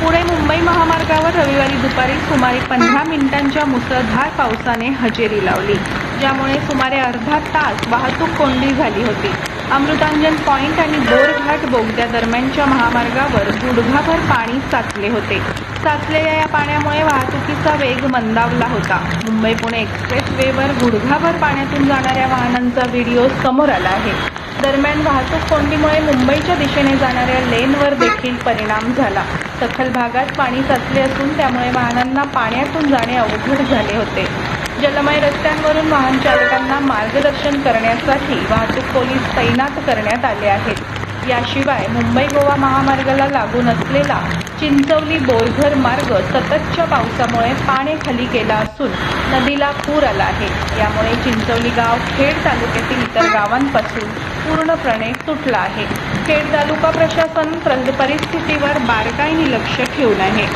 पुणे मुंबई महामार्गावर रविवारी दुपारी सुमारे 15 मिनिटांच्या मुसळधार पावसाने हजेरी लावली, ज्यामुळे सुमारे अर्धा तास वाहतूक कोंडी झाली होती। अमृतांजन पॉइंट आणि बोरघाट बोगद्या दरम्यानच्या महामार्गावर गुडघाभर पाणी साचले होते। साचलेल्या या पाण्यामुळे वाहतुकीचा वेग मंदावला होता। मुंबई पुणे एक्सप्रेस वेवर गुडघाभर पाण्यातून जाणाऱ्या वाहनांचा व्हिडिओ समोर आला आहे। दरम्यान वाहतूक कोंडीमुळे मुंबईच्या दिशेने जाणाऱ्या लेनवर देखील परिणाम झाला। सखल भागात पाणी साचले असून त्यामुळे वाहनांना पाण्यातून जाणे अवघड झाले होते। जलमय रस्त्यांवरून वाहन चालकांना मार्गदर्शन करण्यासाठी वाहतूक पोलीस तैनात करण्यात आले आहेत। याशिवाय मुंबई गोवा महामार्गाला लागून असलेला चिंचवली बोरघर मार्ग सततच्या पावसामुळे पाण्याखाली गेला असून नदीला पूर आला आहे। यामुळे चिंचवली गाव खेड तालुक्यातील इतर गावांपासून पूर्णपणे तुटला आहे। खेड तालुका प्रशासन परिस्थितीवर बारकाईने लक्ष ठेवून आहे।